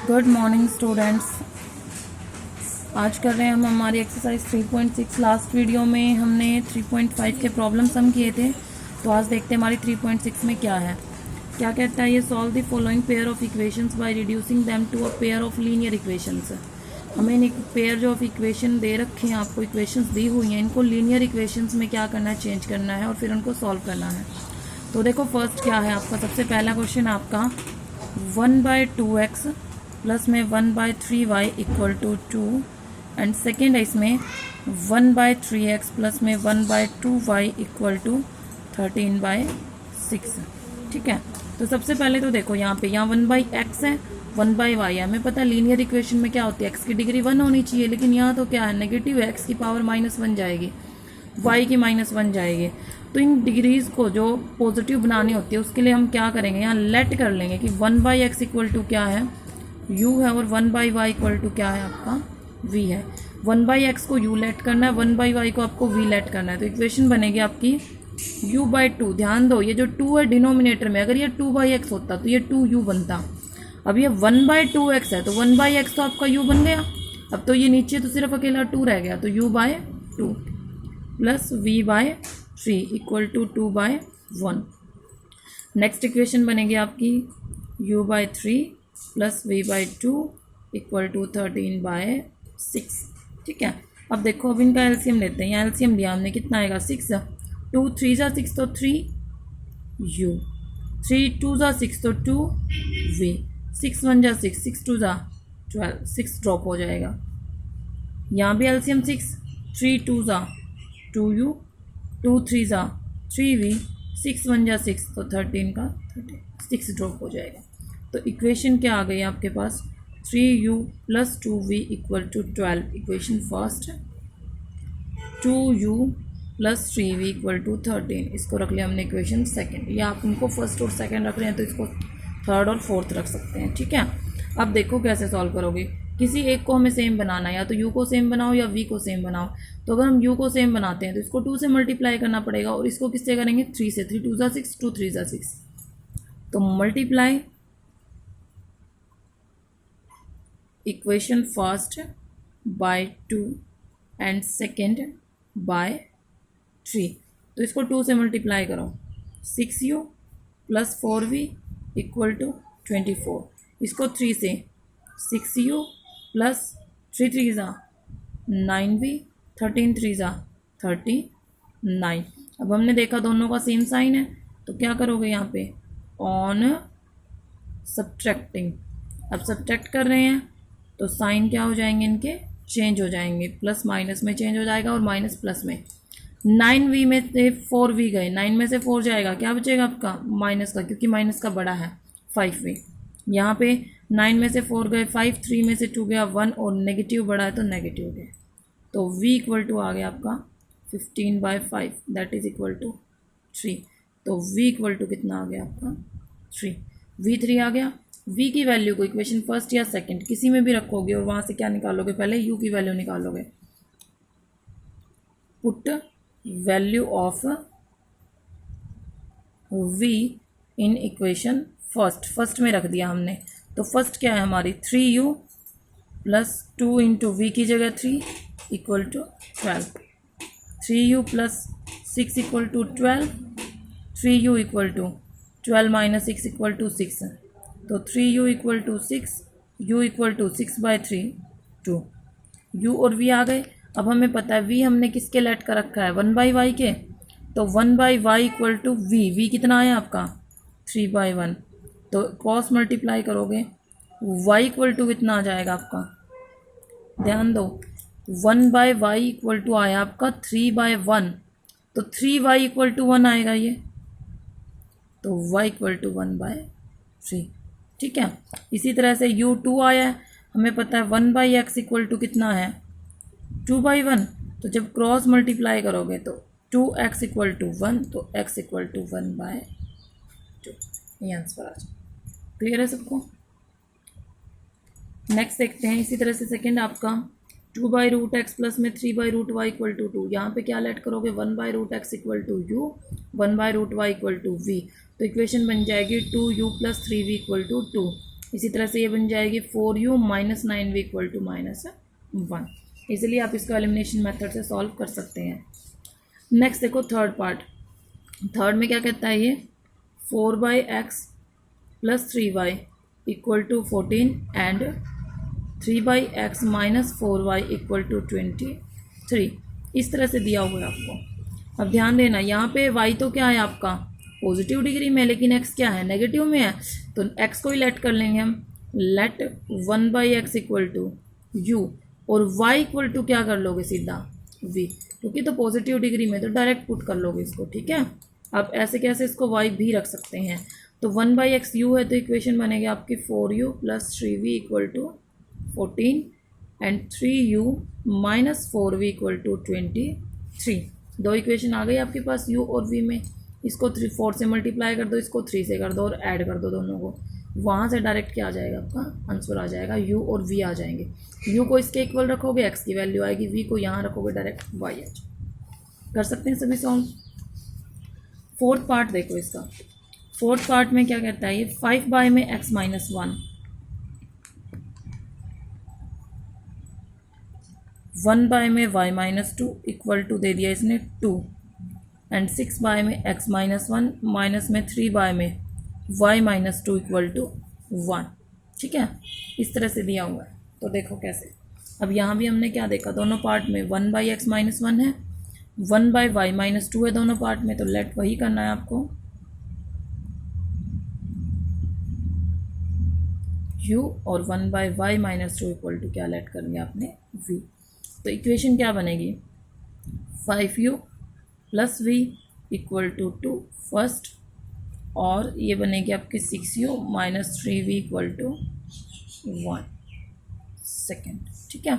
Good morning students. आज कर रहे हैं हम हमारी एक्सरसाइज 3.6। लास्ट वीडियो में हमने 3.5 के प्रॉब्लम सम किए थे, तो आज देखते हैं हमारी 3.6 में क्या है। क्या कहता है ये, solve the following pair of equations by reducing them to a pair of linear equations. हमें एक पेयर जो ऑफ इक्वेशन दे रखे हैं, आपको इक्वेशंस दी हुई हैं, इनको लीनियर इक्वेशंस में क्या करना है, चेंज करना है और फिर उनको सॉल्व करना है। तो देखो फर्स्ट क्या है आपका, सबसे पहला क्वेश्चन आपका 1/2x प्लस में 1/3y equal to 2 and second है इसमें 1/3x प्लस में 1/2y इक्वल टू 13/6। ठीक है, तो सबसे पहले तो देखो यहाँ 1/x है, 1/y है। हमें पता है लीनियर इक्वेशन में क्या होती है, x की डिग्री 1 होनी चाहिए, लेकिन यहाँ तो क्या है, नेगेटिव है, x की पावर -1 जाएगी, y की -1 जाएगी। तो इन डिग्रीज़ को जो पॉजिटिव बनानी होती है उसके लिए हम क्या करेंगे, यहाँ लेट कर लेंगे कि 1/x इक्वल टू क्या है, u है, और 1/y इक्वल टू क्या है आपका, v है। 1/x को u लेट करना है, 1/y को आपको v लेट करना है। तो इक्वेशन बनेगी आपकी u/2। ध्यान दो, ये जो 2 है डिनोमिनेटर में, अगर ये 2/x होता तो ये 2u बनता। अब ये 1/2x है, तो 1/x तो आपका u बन गया। अब तो ये नीचे तो सिर्फ अकेला 2 रह गया, तो u/2 plus v/3 equal to 2/1। Next equation बनेगी आपकी u/3 plus v/2 equal to 13/6। ठीक है, अब देखो, अब इनका एलसीएम लेते हैं। यहाँ एलसीएम लिया हमने, कितना आएगा, 6। 2 3 जा 6 तो 3u, 3 2 जा 6 तो 2v, 6 1 जा 6, 6 2 जा 12, 6 ड्रॉप हो जाएगा। यहाँ भी एलसीएम 6, 3 2 जा 2u, 2 3 जा 3v, 6 1 जा 6 तो 13 का 13, 6 ड्रॉप हो जाएगा। तो इक्वेशन क्या आ गई आपके पास, 3u plus 2v equal to 12। Equation first, 2u plus 3v equal to 13, इसको रख लिया हमने इक्वेशन सेकंड। या आप इनको फर्स्ट और सेकंड रख रहे हैं तो इसको थर्ड और फोर्थ रख सकते हैं। ठीक है, अब देखो कैसे सॉल्व करोगे। किसी एक को हमें सेम बनाना है, या तो u को सेम बनाओ या v को सेम बनाओ। तो अगर हम u को सेम बनाते हैं तो इसको 2 से मल्टीप्लाई करना पड़ेगा, और इसको किससे करेंगे, 3 से। 3 2 जा 6, 2 3 जा 6, तो multiply equation first by 2 and second by 3। तो इसको 2 से मल्टीप्लाई करो, 6u plus 4v equal to 24। इसको 3 से, 6u प्लस 3 3 जा 9v, 13 3 जा 39। अब हमने देखा दोनों का सेम साइन है, तो क्या करोगे यहाँ पे, ऑन सब्ट्रैक्टिंग। अब सब्ट्रैक्ट कर रहे हैं तो साइन क्या हो जाएंगे, इनके चेंज हो जाएंगे, प्लस माइनस में चेंज हो जाएगा और माइनस प्लस में। 9v में से 4v गए, 9 में से 4 जाएगा, क्या बचेगा आपका, माइनस का, क्योंकि माइनस का बड़ा है 5v। यहाँ पे 9 में से 4 गए 5, 3 में से 2 गया 1, और नेगेटिव बड़ा है तो नेगेटिव गए। तो v इक्वल टू आ गया आपका 15/5, दैट इज इक्वल टू 3। तो v इक्वल टू कितना आ गया आपका, 3। v3 आ गया। v की वैल्यू को इक्वेशन फर्स्ट या सेकंड किसी में भी रखोगे, और वहाँ से क्या निकालोगे, पहले u की वैल्यू निकालोगे। Put value of v in equation first में रख दिया हमने। तो फर्स्ट क्या है हमारी, 3u प्लस 2 इंटू वी की जगह 3 equal to 12, 3u plus 6 equal to 12, 3u equal to 12 minus 6 equal to 6, तो 3u equal to 6, u equal to 6/3 2। u और v आ गए। अब हमें पता है v हमने किसके लेट का रखा है, 1/y के, तो 1/y इक्वल टू v कितना आया आपका, 3/1। तो क्रॉस मल्टीप्लाई करोगे, y इक्वल टू कितना आ जाएगा आपका, ध्यान दो, 1/y इक्वल टू आया आपका 3/1, तो 3y इक्वल टू 1 आएगा ये, तो y इक्वल टू 1/3। ठीक है, इसी तरह से u2 आया है, हमें पता है 1/x इक्वल टू कितना है, 2/1। तो जब क्रॉस मल्टीप्लाई करोगे तो 2x इक्वल टू 1, तो x इक्वल टू 1/2। ये आंसर आ जाए। क्लियर है सबको। नेक्स्ट देखते हैं, इसी तरह से सेकंड आपका 2/√x प्लस में 3/√y इक्वल टू 2। यहाँ पे क्या लेट करोगे, 1/√x equal to u, 1/√y equal to v। तो इक्वेशन बन जाएगी 2u plus 3v equal to 2। इसी तरह से ये बन जाएगी 4u minus 9v equal to -1। इसलिए आप इसको एलिमिनेशन मेथड से सॉल्व कर सकते हैं। नेक्स्ट देखो थर्ड पार्ट। थर्ड में क्या कहता है ये 4/x plus 3y equal to 14 and 3/x minus 4y equal to 23। इस तरह से दिया हुआ है आपको। अब ध्यान देना, यहाँ पे y तो क्या है आपका पॉजिटिव डिग्री में, लेकिन x क्या है नेगेटिव में है, तो x को ही लेट कर लेंगे हम। Let 1/x equal to u और y इक्वल टू क्या कर लोगे सीधा v, क्योंकि तो पॉजिटिव डिग्री में तो डायरेक्ट पुट कर लोगे इसको, ठीक है। अब ऐसे कैसे इसको y भी रख सकते हैं, तो 1/x u है तो इक्वेशन बनेगी आपकी 4u plus 3v equal to 14 and 3u minus 4v equal to 23। दो इक्वेशन आ गई आपके पास u और v में। इसको 4 से मल्टीप्लाई कर दो, इसको 3 से कर दो और ऐड कर दो दोनों को। वहाँ से डायरेक्ट क्या आ जाएगा आपका आंसर आ जाएगा, u और v आ जाएंगे। u को इसके इक्वल रखोगे x की वैल्यू आएगी, v को यहाँ रखोगे डायरेक्ट y आ जाएगा। कर सकते हैं सभी सॉल्व। फोर्थ पार्ट देखो इसका। फोर्थ पार्ट में क्या कहता है ये 5 में x माइनस 1, 1 में y माइनस 2 इक्वल टू दे दिया इसने 2 एंड 6 में x माइनस 1 माइनस में 3 में y माइनस 2 इक्वल टू 1, ठीक है। इस तरह से दिया हुआ है। तो देखो कैसे। अब यहाँ भी हमने क्या देखा, दोनों पार्ट में 1/x माइनस 1 है, 1/y माइनस 2 है दोनों पार्ट में, तो लेट वही करना है आपको। u और 1/y माइनस 2 इक्वल टू क्या लेट करेंगे आपने v। तो इक्वेशन क्या बनेगी 5u plus v equal to 2 first, और ये बनेगी आपकी 6u minus 3v equal to 1 second, ठीक है।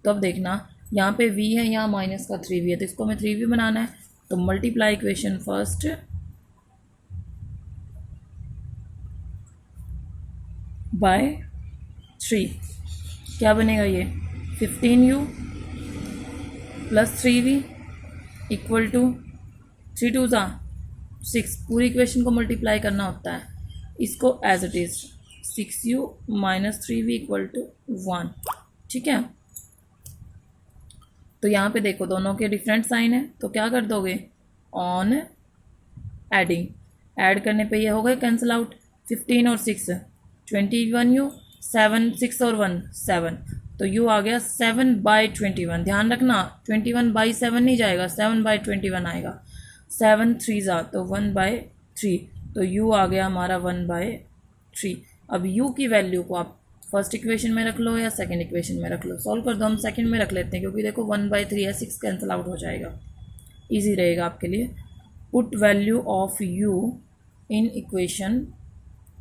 तो अब देखना यहाँ पे v है, यहाँ माइनस का 3v है, तो इसको हमें 3v बनाना है। तो मल्टीप्लाई इक्वेशन फर्स्ट बाय 3, क्या बनेगा ये 15u plus 3v equal to 3 2 6। पूरी इक्वेशन को मल्टीप्लाई करना होता है, इसको as it is 6u minus 3v equal to 1, ठीक है। तो यहाँ पे देखो दोनों के डिफरेंट साइन है, तो क्या कर दोगे ऑन एडिंग, ऐड करने पे ये हो गए कैंसिल आउट। 15 और 6 21u, 7 6 और 1 7, तो u आ गया 7/21। ध्यान रखना 21/7 नहीं जाएगा, 7/21 आएगा। 7 3 तो 1/3, तो u आ गया हमारा 1/3। अब u की वैल्यू को आप फर्स्ट इक्वेशन में रख लो या सेकंड इक्वेशन में रख लो। सॉल्व कर दो, हम सेकंड में रख लेते हैं क्योंकि देखो 1/3 है, 6 कैंसिल आउट हो जाएगा, इजी रहेगा आपके लिए। Put value of u in equation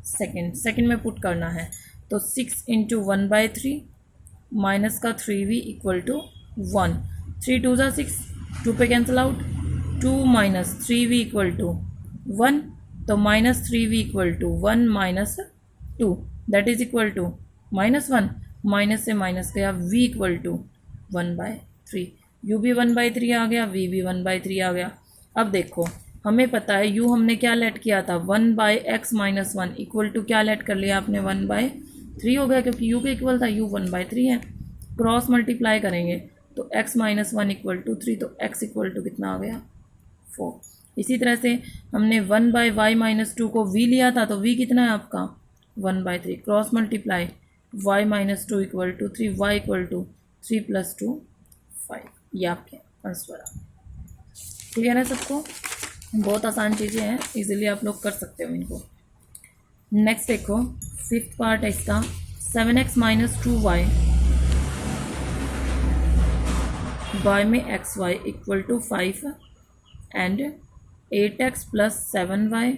second में पुट करना है, तो 6 इंटू 1/3 माइनस का 3v इक्वल टू 1, 3 2 6, 2 पे cancel out, 2 minus 3v equal to 1, तो minus 3v equal to 1 minus 2 that is equal to -1, minus से माइनस गया v इक्वल टू 1/3। u भी 1/3 आ गया, v भी 1/3 आ गया। अब देखो हमें पता है u हमने क्या लेट किया था 1/x माइनस 1 इक्वल टू क्या लेट कर लिया आपने 1/3 हो गया, क्योंकि u के इक्वल था, u 1/3 है। क्रॉस मल्टीप्लाई करेंगे तो x माइनस 1 इक्वल टू 3, तो x इक्वल टू कितना आ गया 4। इसी तरह से हमने 1/y माइनस 2 को v लिया था, तो v कितना है आपका 1/3, cross multiply y minus 2 equal to 3, y equal to 3 + 2 5। ये आपके आंसर आ। क्लियर है सबको? बहुत आसान चीज़ें हैं, इजीली आप लोग कर सकते हो इनको। नेक्स्ट देखो फिफ्थ पार्ट है इसका 7x माइनस 2y y में xy equal to 5 and 8x plus 7y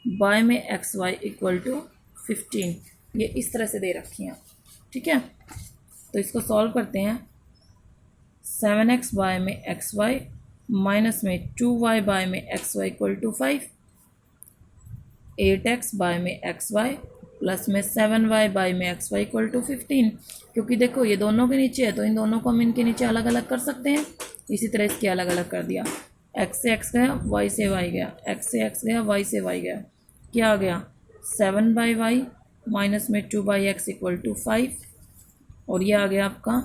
y में xy इक्वल टू 15। ये इस तरह से दे रखी हैं, ठीक है। तो इसको सॉल्व करते हैं। 7x y में xy माइनस में 2y y में xy equal to 5, 8x y में xy प्लस में 7y y में xy इक्वल टू 15। क्योंकि देखो ये दोनों के नीचे है, तो इन दोनों को हम इनके नीचे अलग अलग कर सकते हैं। इसी तरह इसके अलग अलग कर दिया, x से x गया, y से y गया, x से x गया, y से y गया, क्या आ गया 7/y माइनस में 2/x इक्वल टू 5, और ये आ गया आपका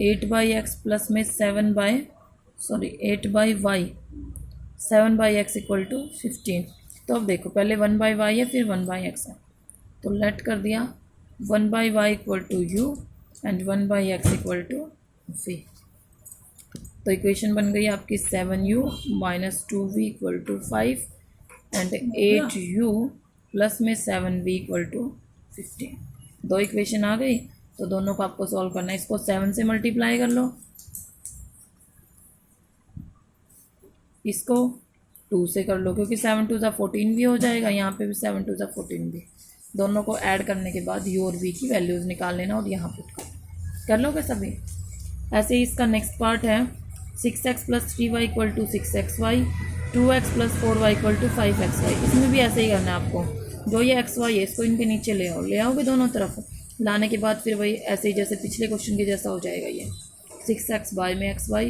8/x प्लस में 8/y 7/x इक्वल टू 15। तो अब देखो पहले 1/y है फिर 1/x है, तो लेट कर दिया 1/y equal to u and 1/x equal to v। तो इक्वेशन बन गई आपकी 7u minus 2v equal to 5 and 8u plus में 7v इक्वल टू 15। दो इक्वेशन आ गई, तो दोनों को आपको सॉल्व करना है। इसको 7 से मल्टीप्लाई कर लो, इसको 2 से कर लो, क्योंकि 7 2 14 भी हो जाएगा, यहाँ पे भी 7 2 14 भी। दोनों को ऐड करने के बाद u और v की वैल्यूज़ निकाल लेना और यहाँ पुट कर लोगे सभी। ऐसे ही इसका नेक्स्ट पार्ट है 6x plus 3y equal to 6xy, 2x plus 4y equal to 5xy। इसमें भी ऐसे ही करना है आपको, जो ये xy है इसको इनके नीचे ले आओ, ले आओगे दोनों तरफ, लाने के बाद फिर वही ऐसे ही जैसे पिछले क्वेश्चन के जैसा हो जाएगा। ये 6x बाय में xy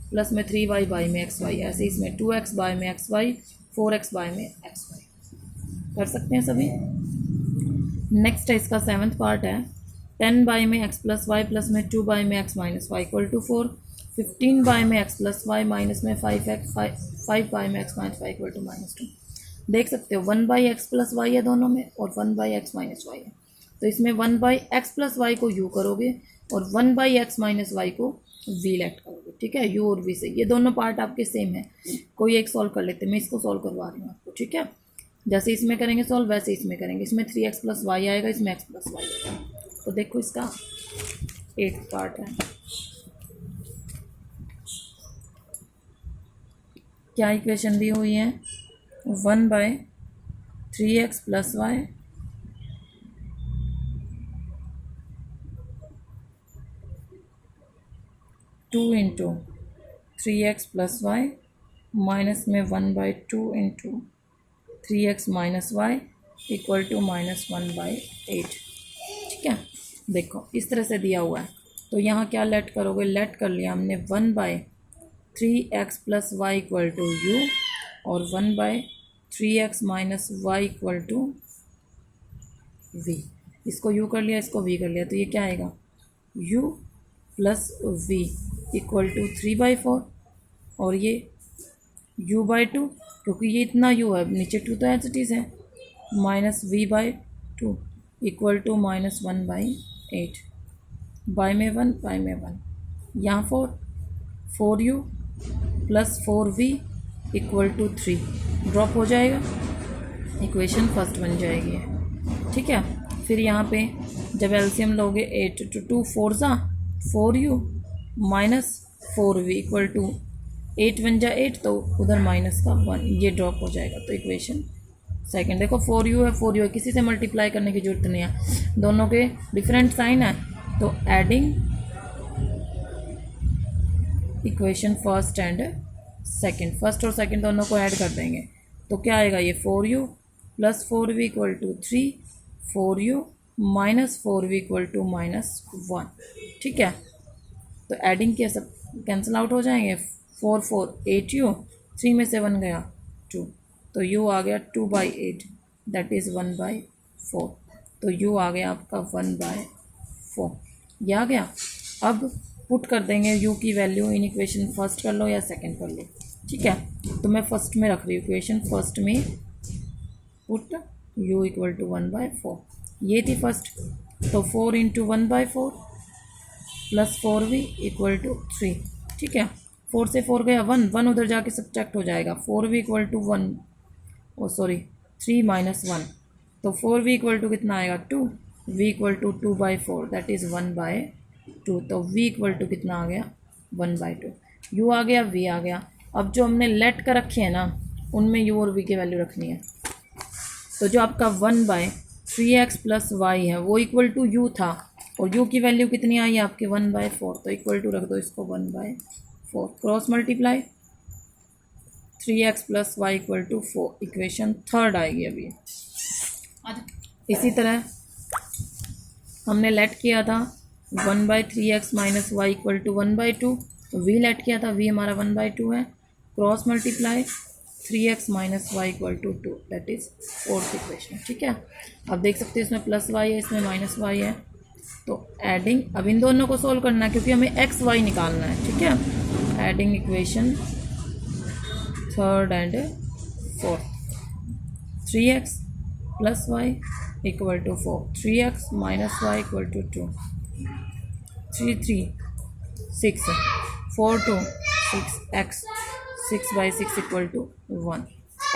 प्लस में 3y बाय में xy, ऐसे इसमें 2x बाय में xy 4x बाय में xy कर सकते हैं सभी। नेक्स्ट है इसका 7th पार्ट है 10 बाय में x प्लस वाई प्लस में 2 बाय में x minus y equal to 4, 15 by में x प्लस वाई माइनस में 5 बाय में x minus y equal to -2। देख सकते हो 1 बाई एक्स प्लस वाई है दोनों में और 1 बाई एक्स माइनस वाई है, तो इसमें 1 बाई एक्स प्लस वाई को u करोगे और 1 बाई एक्स माइनस वाई को v लेट करोगे। ठीक है, u और v से ये दोनों पार्ट आपके सेम है, कोई एक सॉल्व कर लेते हैं। मैं इसको सॉल्व करवा रही हूँ आपको। ठीक है, जैसे इसमें करेंगे सॉल्व वैसे इसमें करेंगे। इसमें 3x प्लस वाई आएगा, इसमें x प्लस वाई आएगा। तो देखो इसका 8th पार्ट है, क्या इक्वेशन दी हुई है 1 by 3x plus y two into 3x plus y minus में 1 by 2 into 3x minus y equal to -1/8। ठीक है, देखो इस तरह से दिया हुआ है, तो यहाँ क्या लेट करोगे, लेट कर लिया हमने 1 by 3x plus y equal to u और 1 by 3x minus y equal to v। इसको u कर लिया, इसको v कर लिया, तो ये क्या आएगा u plus v equal to 3/4 और ये u/2, क्योंकि ये इतना u है, नीचे 2 तो एज इट इज़ है, minus v/2 equal to -1/8 by में 1 बाय में 1, यहाँ 4u plus 4v equal to 3 drop हो जाएगा, इक्वेशन फर्स्ट बन जाएगी। ठीक है, फिर यहाँ पे जब एलसीएम लोगे 8 to 2 4u minus 4v equal to 8 बन जाए 8, तो उधर माइनस का 1 ये ड्रॉप हो जाएगा। तो इक्वेशन सेकंड देखो 4u है, किसी से मल्टीप्लाई करने की जरूरत नहीं है, दोनों के डिफरेंट साइन है, तो adding equation first and second, first और सेकंड दोनों को ऐड कर देंगे, तो क्या आएगा ये 4u plus 4v equal to 3, 4u minus 4v equal to -1। ठीक है, तो एडिंग के सब कैंसिल आउट हो जाएंगे, 4 4 8u, 3 में से 1 गया 2, तो u आ गया 2/8 दैट इज़ 1/4, तो u आ गया आपका 1/4, ये आ गया। अब पुट कर देंगे u की वैल्यू इन इक्वेशन फर्स्ट कर लो या सेकंड कर लो। ठीक है, तो मैं फर्स्ट में रख रही हूँ, इक्वेशन फर्स्ट में पुट u इक्वल टू 1/4, ये थी फर्स्ट, तो 4 into 1/4 plus 4v equal to 3। ठीक है, 4 से 4 गया 1, 1 उधर जाके सब्ट्रैक्ट हो जाएगा, 4v इक्वल टू 1 3 माइनस 1, तो 4v इक्वल टू कितना आएगा 2, v equal to 2/4 that is 1/2, तो v इक्वल टू कितना आ गया 1/2, u आ गया v आ गया। अब जो हमने लेट कर रखे हैं ना, उनमें u और v की वैल्यू रखनी है, तो जो आपका 1/3x प्लस वाई है वो इक्वल टू u था, और u की वैल्यू कितनी आई है आपके 1/4, तो इक्वल टू रख दो इसको 1/4, cross multiply 3x plus y equal to 4, equation third आएगी अभी। इसी तरह हमने लेट किया था 1/3x minus y equal to 1/2, तो v लेट किया था, v हमारा 1/2 है, cross multiply 3x minus y equal to 2, that is fourth equation. ठीक है, अब देख सकते हैं इसमें प्लस वाई है, इसमें माइनस वाई है, तो एडिंग, अब इन दोनों को सोल्व करना है क्योंकि हमें एक्स वाई निकालना है। ठीक है, adding equation third and fourth, 3x plus y equal to 4, 3x minus y equal to 2, 3 3 6, 4 2 6, x 6/6 equal to 1,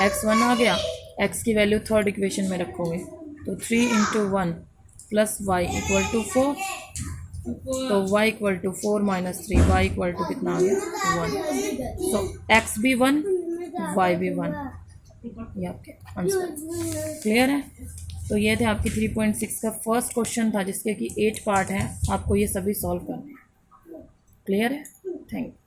x 1 आ गया, x की वैल्यू थर्ड इक्वेशन में रखोगे तो 3 × 1 प्लस वाई इक्वल टू 4, तो y equal to 4 minus 3, y equal to कितना आ गया 1, तो x भी 1 y भी 1, ये आपके आंसर। क्लियर है, तो ये थे आपकी 3.6 का फर्स्ट क्वेश्चन था जिसके कि 8 पार्ट हैं, आपको ये सभी सॉल्व करने हैं। क्लियर है, थैंक यू।